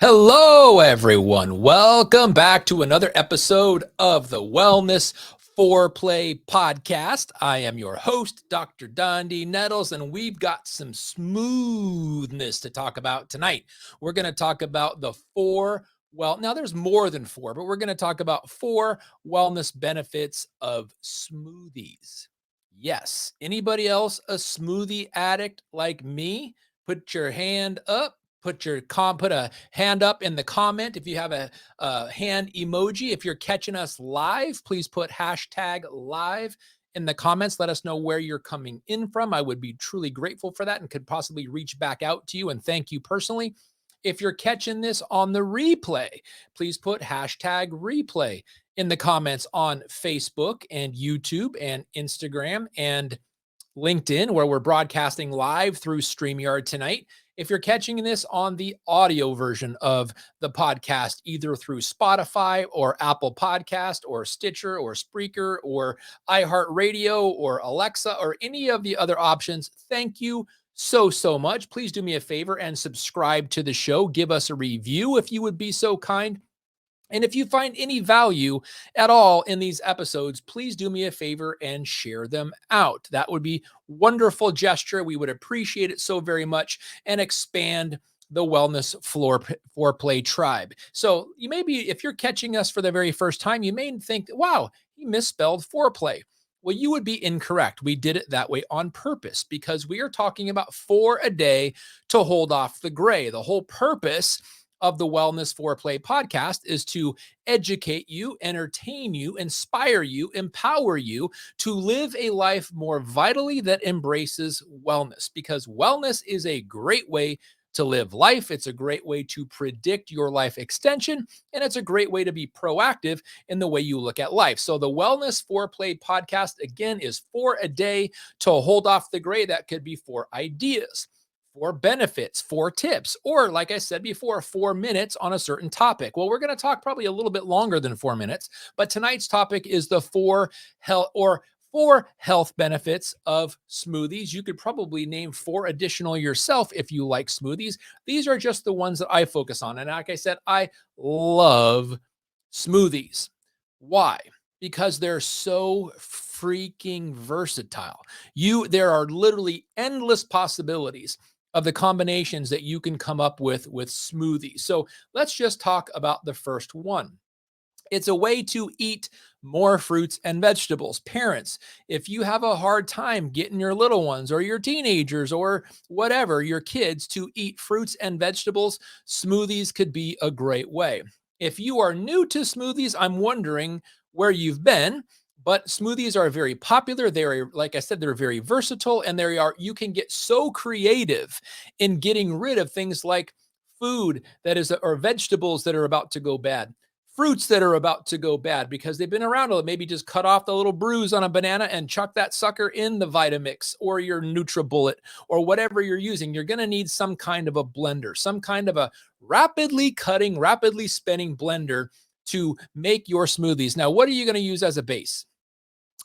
Hello, everyone. Welcome back to another episode of the Wellness FOURplay podcast. I am your host, Dr. Dondee Nettles, and we've got some smoothness to talk about tonight. We're going to talk about the now there's more than four, but we're going to talk about 4 wellness benefits of smoothies. Yes. Anybody else a smoothie addict like me? Put your hand up. Put a hand up in the comment if you have a hand emoji. If you're catching us live, please put #live in the comments. Let us know where you're coming in from. I would be truly grateful for that and could possibly reach back out to you and thank you personally. If you're catching this on the replay, please put #replay in the comments on Facebook and YouTube and Instagram and LinkedIn, where we're broadcasting live through StreamYard tonight. If you're catching this on the audio version of the podcast, either through Spotify or Apple Podcast or Stitcher or Spreaker or iHeartRadio or Alexa or any of the other options, thank you so much. Please do me a favor and subscribe to the show. Give us a review if you would be so kind. And if you find any value at all in these episodes, please do me a favor and share them out. That would be wonderful gesture. We would appreciate it so very much and expand the Wellness FOURplay tribe. So you may be, if you're catching us for the very first time, you may think, wow, he misspelled foreplay. Well, you would be incorrect. We did it that way on purpose because we are talking about 4 a day to hold off the gray. The whole purpose of the Wellness FOURplay podcast is to educate you, entertain you, inspire you, empower you to live a life more vitally that embraces wellness, because wellness is a great way to live life. It's a great way to predict your life extension, and it's a great way to be proactive in the way you look at life. So the Wellness FOURplay podcast, again, is 4 a day to hold off the gray. That could be 4 ideas, 4 benefits, 4 tips, or like I said before, 4 minutes on a certain topic. Well, we're going to talk probably a little bit longer than 4 minutes, but tonight's topic is the 4 health benefits of smoothies. You could probably name 4 additional yourself if you like smoothies. These are just the ones that I focus on. And like I said, I love smoothies. Why? Because they're so freaking versatile. There are literally endless possibilities of the combinations that you can come up with smoothies. So let's just talk about the first one. It's a way to eat more fruits and vegetables. Parents, if you have a hard time getting your little ones or your teenagers or whatever, your kids to eat fruits and vegetables, smoothies could be a great way. If you are new to smoothies, I'm wondering where you've been. But smoothies are very popular. They're, like I said, they're very versatile, and you can get so creative in getting rid of things like food or vegetables that are about to go bad, fruits that are about to go bad because they've been around a little. Maybe just cut off the little bruise on a banana and chuck that sucker in the Vitamix or your NutriBullet or whatever you're using. You're going to need some kind of a blender, some kind of a rapidly cutting, rapidly spinning blender to make your smoothies. Now, what are you going to use as a base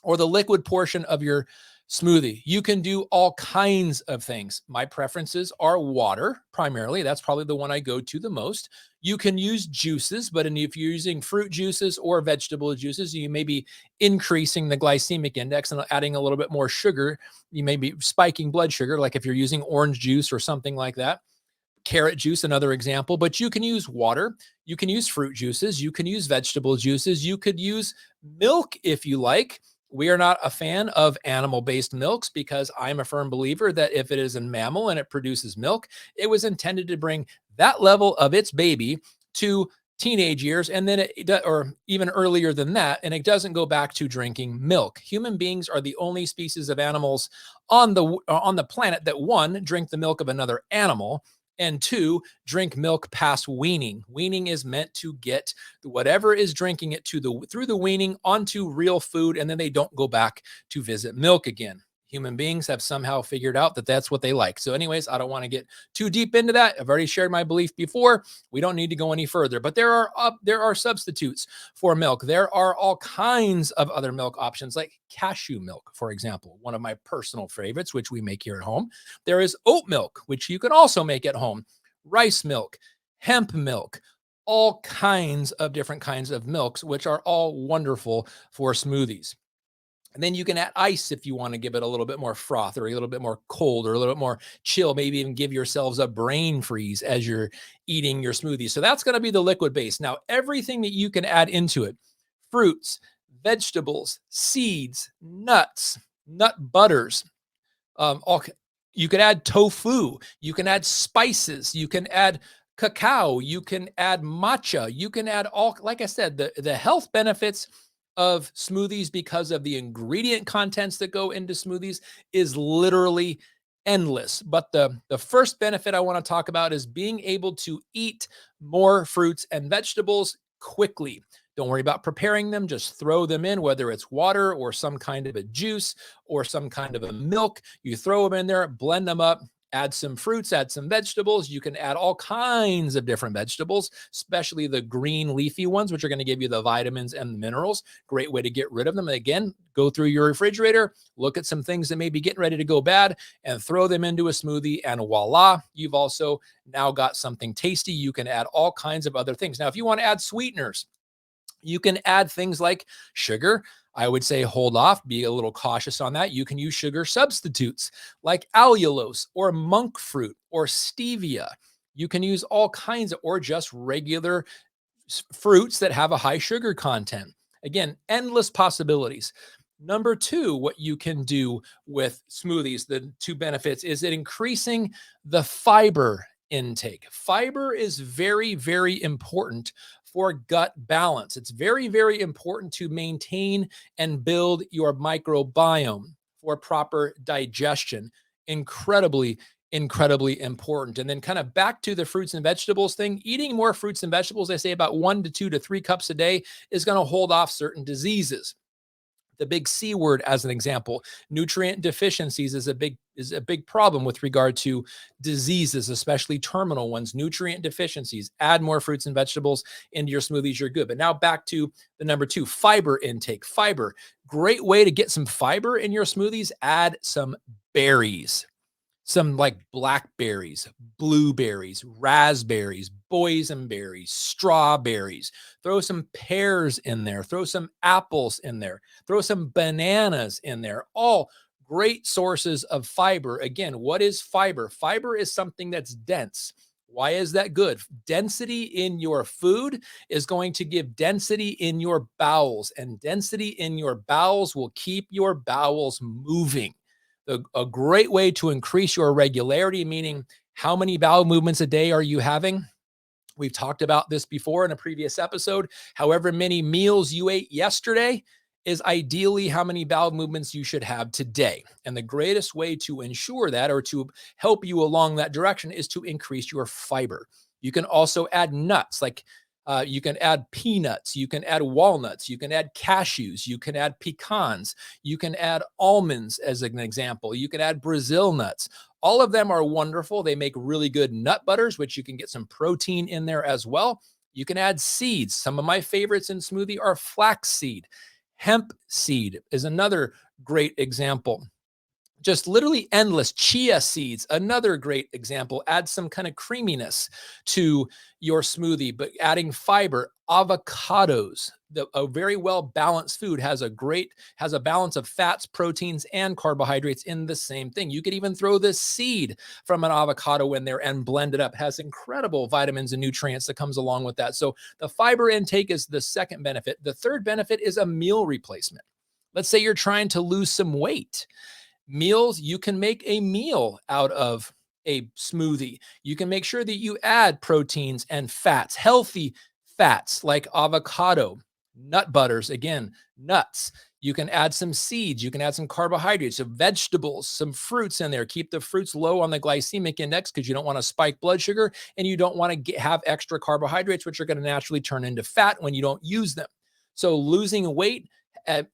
or the liquid portion of your smoothie? You can do all kinds of things. My preferences are water, primarily. That's probably the one I go to the most. You can use juices, but if you're using fruit juices or vegetable juices, you may be increasing the glycemic index and adding a little bit more sugar. You may be spiking blood sugar, like if you're using orange juice or something like that. Carrot juice, another example, but you can use water, you can use fruit juices, you can use vegetable juices, you could use milk if you like. We are not a fan of animal-based milks because I'm a firm believer that if it is a mammal and it produces milk, it was intended to bring that level of its baby to teenage years, and then or even earlier than that, and it doesn't go back to drinking milk. Human beings are the only species of animals on the planet that, 1, drink the milk of another animal, and 2, drink milk past weaning. Weaning is meant to get whatever is drinking it through the weaning onto real food, and then they don't go back to visit milk again. Human beings have somehow figured out that that's what they like. So anyways, I don't want to get too deep into that. I've already shared my belief before. We don't need to go any further, but there are substitutes for milk. There are all kinds of other milk options, like cashew milk, for example, one of my personal favorites, which we make here at home. There is oat milk, which you can also make at home, rice milk, hemp milk, all kinds of different kinds of milks, which are all wonderful for smoothies. And then you can add ice if you want to give it a little bit more froth or a little bit more cold or a little bit more chill, maybe even give yourselves a brain freeze as you're eating your smoothie. So that's going to be the liquid base. Now, everything that you can add into it, fruits, vegetables, seeds, nuts, nut butters, all you can add tofu, you can add spices, you can add cacao, you can add matcha, you can add all, like I said, the health benefits of smoothies because of the ingredient contents that go into smoothies is literally endless. But the first benefit I want to talk about is being able to eat more fruits and vegetables quickly. Don't worry about preparing them. Just throw them in, whether it's water or some kind of a juice or some kind of a milk. You throw them in there, blend them up, add some fruits, add some vegetables. You can add all kinds of different vegetables, especially the green leafy ones, which are going to give you the vitamins and the minerals. Great way to get rid of them. And again, go through your refrigerator, look at some things that may be getting ready to go bad, and throw them into a smoothie. And voila, you've also now got something tasty. You can add all kinds of other things. Now, if you want to add sweeteners, you can add things like sugar. I would say hold off, be a little cautious on that. You can use sugar substitutes like allulose or monk fruit or stevia. You can use all kinds of, or just regular fruits that have a high sugar content. Again, endless possibilities. Number two, what you can do with smoothies, the two benefits, is it increasing the fiber intake. Fiber is very, very important for gut balance. It's very, very important to maintain and build your microbiome for proper digestion. Incredibly important. And then kind of back to the fruits and vegetables thing, eating more fruits and vegetables, they say about 1 to 2 to 3 cups a day is going to hold off certain diseases. The big C word as an example, nutrient deficiencies is a big problem with regard to diseases, especially terminal ones. Nutrient deficiencies. Add more fruits and vegetables into your smoothies, you're good. But now back to the number 2, fiber intake. Fiber, great way to get some fiber in your smoothies. Add some berries. Some like blackberries, blueberries, raspberries, boysenberries, strawberries. Throw some pears in there. Throw some apples in there. Throw some bananas in there. All great sources of fiber. Again, what is fiber? Fiber is something that's dense. Why is that good? Density in your food is going to give density in your bowels, and density in your bowels will keep your bowels moving. A great way to increase your regularity, meaning how many bowel movements a day are you having? We've talked about this before in a previous episode. However many meals you ate yesterday is ideally how many bowel movements you should have today. And the greatest way to ensure that, or to help you along that direction, is to increase your fiber. You can also add nuts, like you can add peanuts, you can add walnuts, you can add cashews, you can add pecans, you can add almonds as an example, you can add Brazil nuts. All of them are wonderful. They make really good nut butters, which you can get some protein in there as well. You can add seeds. Some of my favorites in smoothie are flaxseed. Hemp seed is another great example. Just literally endless. Chia seeds, another great example. Add some kind of creaminess to your smoothie, but adding fiber. Avocados, a very well balanced food, has a balance of fats, proteins, and carbohydrates in the same thing. You could even throw the seed from an avocado in there and blend it up. It has incredible vitamins and nutrients that comes along with that. So the fiber intake is the second benefit. The third benefit is a meal replacement. Let's say you're trying to lose some weight. Meals, you can make a meal out of a smoothie. You can make sure that you add proteins and fats, healthy fats like avocado, nut butters, again, nuts. You can add some seeds. You can add some carbohydrates, some vegetables, some fruits in there. Keep the fruits low on the glycemic index because you don't want to spike blood sugar, and you don't want to have extra carbohydrates, which are going to naturally turn into fat when you don't use them. So losing weight,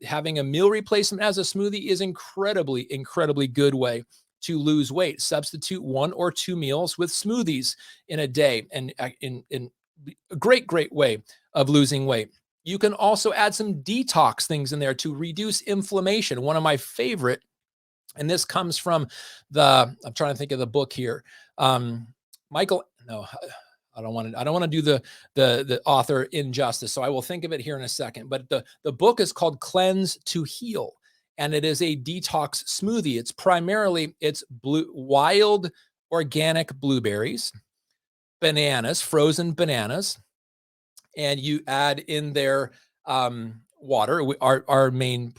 having a meal replacement as a smoothie is incredibly good way to lose weight. Substitute 1 or 2 meals with smoothies in a day, and in a great way of losing weight. You can also add some detox things in there to reduce inflammation. One of my favorite, and this comes from I'm trying to think of the book here. I don't want to do the author injustice, so I will think of it here in a second. But the book is called Cleanse to Heal, and it is a detox smoothie. It's wild organic blueberries, bananas, frozen bananas, and you add in there water. Our main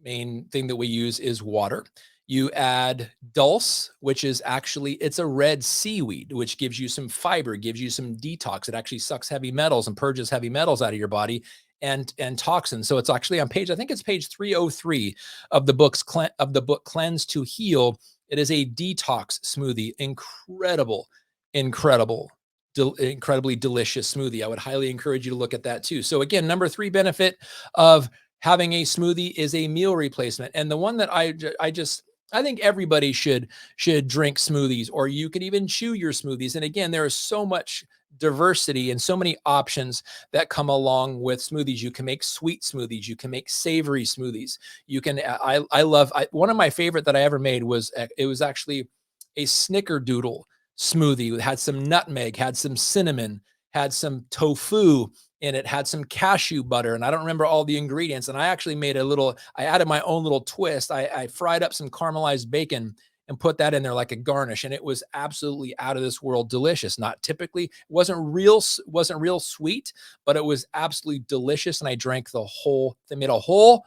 thing that we use is water. You add dulse, which is actually, it's a red seaweed, which gives you some fiber, gives you some detox. It actually sucks heavy metals and purges heavy metals out of your body and toxins. So it's actually on I think it's page 303 of the book Cleanse to Heal. It is a detox smoothie. Incredibly delicious smoothie. I would highly encourage you to look at that too. So again, number 3 benefit of having a smoothie is a meal replacement. And the one that I think everybody should drink smoothies, or you can even chew your smoothies. And again, there is so much diversity and so many options that come along with smoothies. You can make sweet smoothies. You can make savory smoothies. You can, one of my favorite that I ever made was, it was actually a snickerdoodle smoothie. It had some nutmeg, had some cinnamon, had some tofu in it, had some cashew butter, and I don't remember all the ingredients. And I actually I added my own little twist. I fried up some caramelized bacon and put that in there like a garnish. And it was absolutely out of this world delicious. Not typically, wasn't real sweet, but it was absolutely delicious. And I drank they made a whole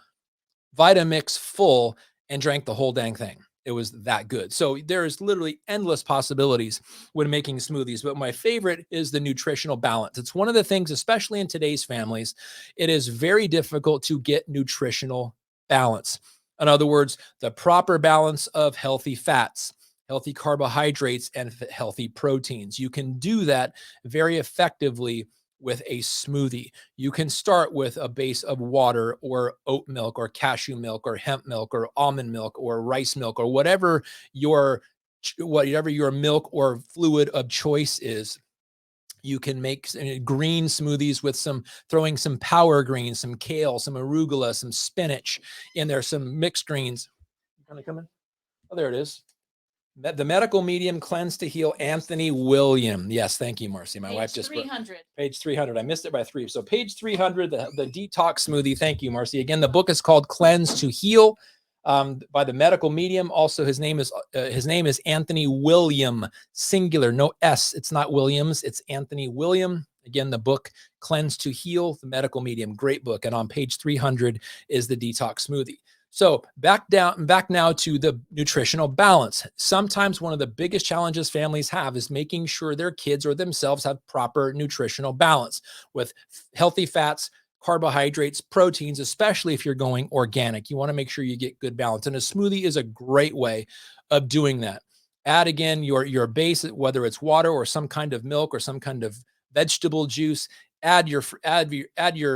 Vitamix full and drank the whole dang thing. It was that good. So there's literally endless possibilities when making smoothies, but my favorite is the nutritional balance. It's one of the things, especially in today's families, it is very difficult to get nutritional balance. In other words, the proper balance of healthy fats, healthy carbohydrates, and healthy proteins. You can do that very effectively with a smoothie. You can start with a base of water or oat milk or cashew milk or hemp milk or almond milk or rice milk or whatever your milk or fluid of choice is. You can make green smoothies with throwing some power greens, some kale, some arugula, some spinach in there, some mixed greens. Kind of coming. Oh, there it is. The Medical Medium Cleanse to Heal, Anthony William. Yes, thank you, Marcy. My wife just 300. Page 300. I missed it by 3. So page 300, the detox smoothie. Thank you, Marcy. Again, the book is called Cleanse to Heal, by the Medical Medium. Also, his name is Anthony William, singular, no S. It's not Williams. It's Anthony William. Again, the book Cleanse to Heal, the Medical Medium. Great book. And on page 300 is the detox smoothie. So back now to the nutritional balance. Sometimes one of the biggest challenges families have is making sure their kids or themselves have proper nutritional balance with healthy fats, carbohydrates, proteins, especially if you're going organic. You want to make sure you get good balance. And a smoothie is a great way of doing that. Add again your base, whether it's water or some kind of milk or some kind of vegetable juice. Add your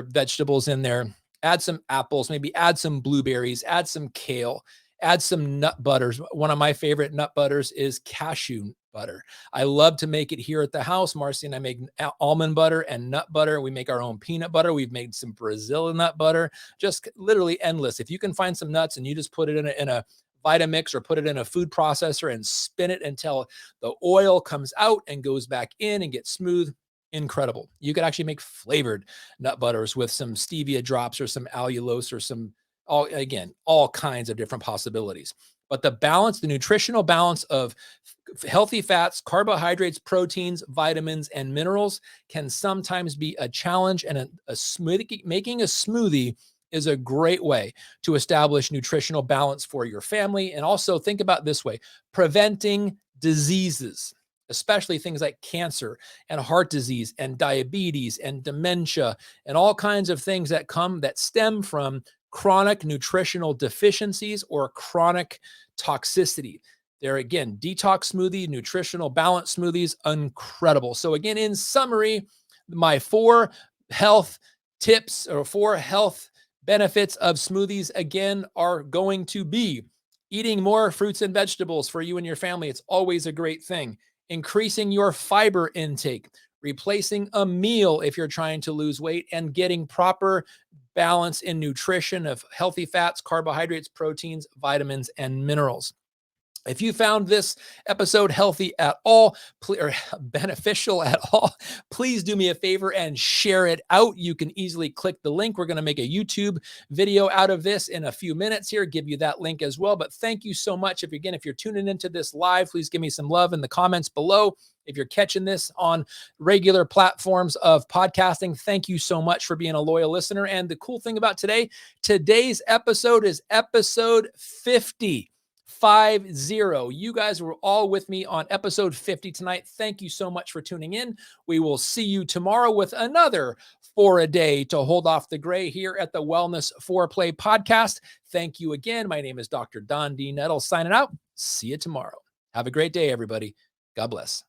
vegetables in there. Add some apples, maybe add some blueberries, add some kale, add some nut butters. One of my favorite nut butters is cashew butter. I love to make it here at the house. Marcy and I make almond butter and nut butter. We make our own peanut butter. We've made some Brazil nut butter, just literally endless. If you can find some nuts and you just put it in a Vitamix or put it in a food processor and spin it until the oil comes out and goes back in and gets smooth. Incredible. You could actually make flavored nut butters with some stevia drops or some allulose or all kinds of different possibilities. But the nutritional balance of healthy fats, carbohydrates, proteins, vitamins, and minerals can sometimes be a challenge, and making a smoothie is a great way to establish nutritional balance for your family. And also think about it this way: preventing diseases, especially things like cancer and heart disease and diabetes and dementia and all kinds of things that stem from chronic nutritional deficiencies or chronic toxicity. There again, detox smoothie, nutritional balance smoothies, incredible. So again, in summary, my 4 health tips or 4 health benefits of smoothies again are going to be eating more fruits and vegetables for you and your family. It's always a great thing. Increasing your fiber intake, replacing a meal if you're trying to lose weight, and getting proper balance in nutrition of healthy fats, carbohydrates, proteins, vitamins, and minerals. If you found this episode healthy at all, or beneficial at all, please do me a favor and share it out. You can easily click the link. We're going to make a YouTube video out of this in a few minutes here, give you that link as well. But thank you so much. If you're tuning into this live, please give me some love in the comments below. If you're catching this on regular platforms of podcasting, thank you so much for being a loyal listener. And the cool thing about today's episode is episode 50. 50. You guys were all with me on episode 50 tonight. Thank you so much for tuning in. We will see you tomorrow with another For a Day to Hold Off the Gray here at the Wellness FOURplay podcast. Thank you again. My name is Dr. Dondee Nettles signing out. See you tomorrow. Have a great day, everybody. God bless.